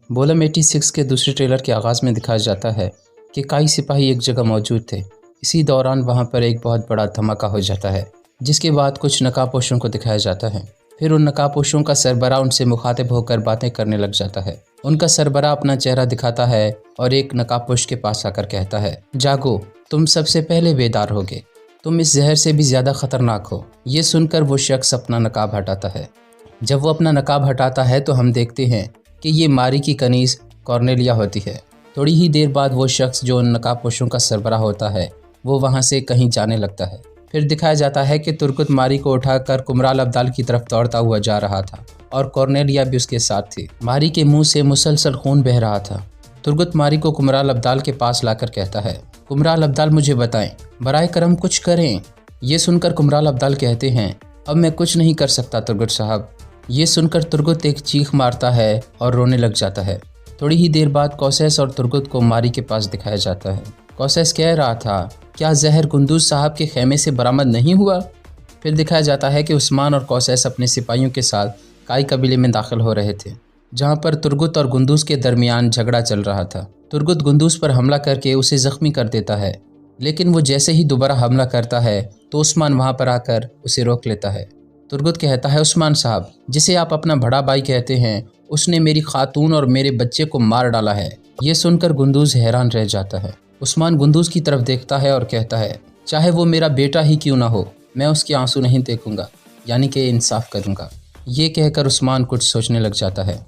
बोलम 86 के दूसरे ट्रेलर के आगाज़ में दिखाया जाता है कि कई सिपाही एक जगह मौजूद थे। इसी दौरान वहां पर एक बहुत बड़ा धमाका हो जाता है, जिसके बाद कुछ नकाबपोशों को दिखाया जाता है। फिर उन नकाबपोशों का सरबराह उनसे मुखातिब होकर बातें करने लग जाता है। उनका सरबराह अपना चेहरा दिखाता है और एक नकाबपोश के पास आकर कहता है, जागो, तुम सबसे पहले बेदार होगे, तुम इस जहर से भी ज़्यादा ख़तरनाक हो। ये सुनकर वो शख्स अपना नकाब हटाता है। जब वो अपना नकाब हटाता है तो हम देखते हैं कि ये मारी की कनीज़ कॉर्नेलिया होती है। थोड़ी ही देर बाद वो शख्स जो उन नकाबपोशों का सरबराह होता है वो वहाँ से कहीं जाने लगता है। फिर दिखाया जाता है कि तुर्गुत मारी को उठाकर कुमराल अब्दाल की तरफ दौड़ता हुआ जा रहा था और कॉर्नेलिया भी उसके साथ थी। मारी के मुंह से मुसलसल खून बह रहा था। तुर्गुत मारी को कुमराल अब्दाल के पास लाकर कहता है, कुमराल अब्दाल मुझे बताएं, बराए करम कुछ करें। ये सुनकर कुमराल अब्दाल कहते हैं, अब मैं कुछ नहीं कर सकता तुर्गुत साहब। ये सुनकर तुर्गुत एक चीख मारता है और रोने लग जाता है। थोड़ी ही देर बाद कौसैस और तुर्गुत को मारी के पास दिखाया जाता है। कौसैस कह रहा था, क्या जहर कुंदूज साहब के खेमे से बरामद नहीं हुआ? फिर दिखाया जाता है कि उस्मान और कौसैस अपने सिपाहियों के साथ काई कबीले में दाखिल हो रहे थे, जहाँ पर तुर्गुत और गुंदूज के दरमियान झगड़ा चल रहा था। तुर्गुत गुंदूज पर हमला करके उसे जख्मी कर देता है, लेकिन वो जैसे ही दोबारा हमला करता है तो उस्मान वहाँ पर आकर उसे रोक लेता है। तुर्गुत कहता है, उस्मान साहब, जिसे आप अपना बड़ा भाई कहते हैं, उसने मेरी खातून और मेरे बच्चे को मार डाला है। ये सुनकर गुंदूज हैरान रह जाता है। उस्मान गुंदूज की तरफ देखता है और कहता है, चाहे वो मेरा बेटा ही क्यों ना हो, मैं उसके आंसू नहीं देखूंगा, यानी कि इंसाफ करूंगा। ये कहकर उस्मान कुछ सोचने लग जाता है।